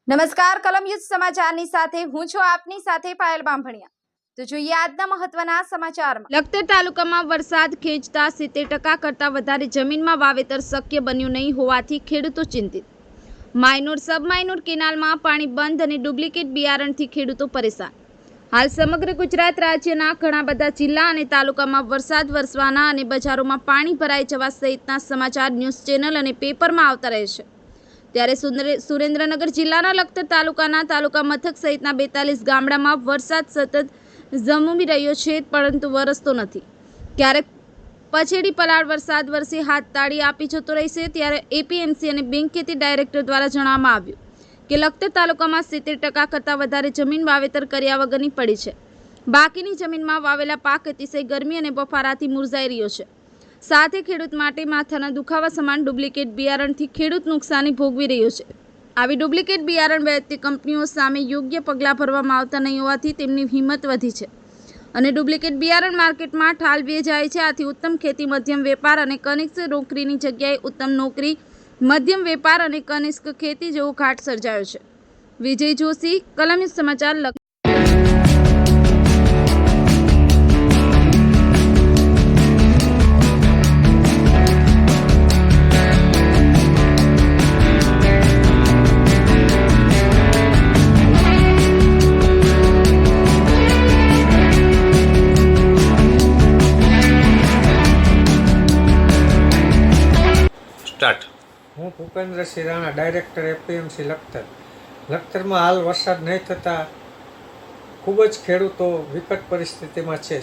નમસ્કાર કલમ યુદ્ધ સમાચારની સાથે હું છું આપની સાથે પાયલ બામભણિયા। તો જોઈએ આજના મહત્વના સમાચારમાં। લખતર તાલુકામાં વરસાદ ખેંચતા 70% કરતાં વધારે જમીનમાં વાવેતર શક્ય બન્યું નહીં હોવાથી ખેડૂતો ચિંતિત। માયનોર સબ માયનોર કેનાલમાં પાણી બંધ અને ડુપ્લિકેટ બિયારણથી ખેડૂતો પરેશાન। હાલ સમગ્ર ગુજરાત રાજ્યના ઘણા બધા જિલ્લા અને તાલુકામાં વરસાદ વરસવાના અને બજારોમાં પાણી ભરાઈ જવા સહિતના સમાચાર ન્યૂઝ ચેનલ અને પેપરમાં આવતા રહે છે। ત્યારે સુરેન્દ્રનગર જિલ્લાના લખતર તાલુકાના તાલુકા મથક સહિતના 42 ગામડામાં વરસાદ સતત ઝમૂમી રહ્યો છે, પરંતુ વરસતો નથી। ક્યારેક પછેડી પલાળ વરસાદ વરસી હાથ તાળી આપી જતો રહેશે। ત્યારે એપીએમસી અને બેંક ખેતી ડાયરેક્ટર દ્વારા જણાવવામાં આવ્યું કે લખતર તાલુકામાં 70% કરતાં વધારે જમીન વાવેતર કર્યા વગરની પડી છે। બાકીની જમીનમાં વાવેલા પાક અતિશય ગરમી અને બફારાથી મુરઝાઈ રહ્યો છે। સાથે ખેડૂત માટે માથાના દુખાવા સમાન ડુપ્લિકેટ બિયારણથી ખેડૂત નુકસાની ભોગવી રહ્યો છે। આવી ડુપ્લિકેટ બિયારણ વેચતી કંપનીઓ સામે યોગ્ય પગલાં ભરવામાં આવતા નહીં હોવાથી તેમની હિંમત વધી છે અને ડુપ્લિકેટ બિયારણ માર્કેટમાં ઠાલવી જાય છે। આથી ઉત્તમ ખેતી મધ્યમ વેપાર અને કનિષ્ઠ નોકરીની જગ્યાએ ઉત્તમ નોકરી મધ્યમ વેપાર અને કનિષ્ઠ ખેતી જેવો ઘાટ સર્જાયો છે। વિજય જોશી, કલમ યુદ્ધ સમાચાર। હું ભૂપેન્દ્રસિંહ રાણા, ડાયરેક્ટર એપીએમસી લખતર। લખતરમાં હાલ વરસાદ નહીં થતાં ખૂબ જ ખેડૂતો વિકટ પરિસ્થિતિમાં છે।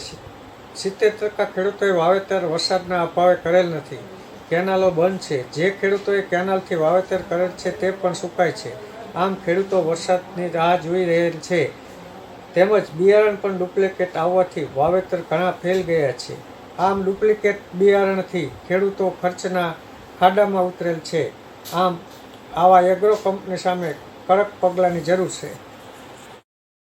70% ખેડૂતોએ વાવેતર વરસાદના અભાવે કરેલ નથી। કેનાલો બંધ છે। જે ખેડૂતોએ કેનાલથી વાવેતર કરેલ છે તે પણ સુકાય છે। આમ ખેડૂતો વરસાદની રાહ જોઈ રહેલ છે। તેમજ બિયારણ પણ ડુપ્લિકેટ આવવાથી વાવેતર ઘણા ફેલ ગયા છે। આમ ડુપ્લિકેટ બિયારણથી ખેડૂતો ખર્ચના ખાડામાં ઉતરેલ છે। આમ આવા એગ્રો કંપની સામે કડક પગલાંની જરૂર છે।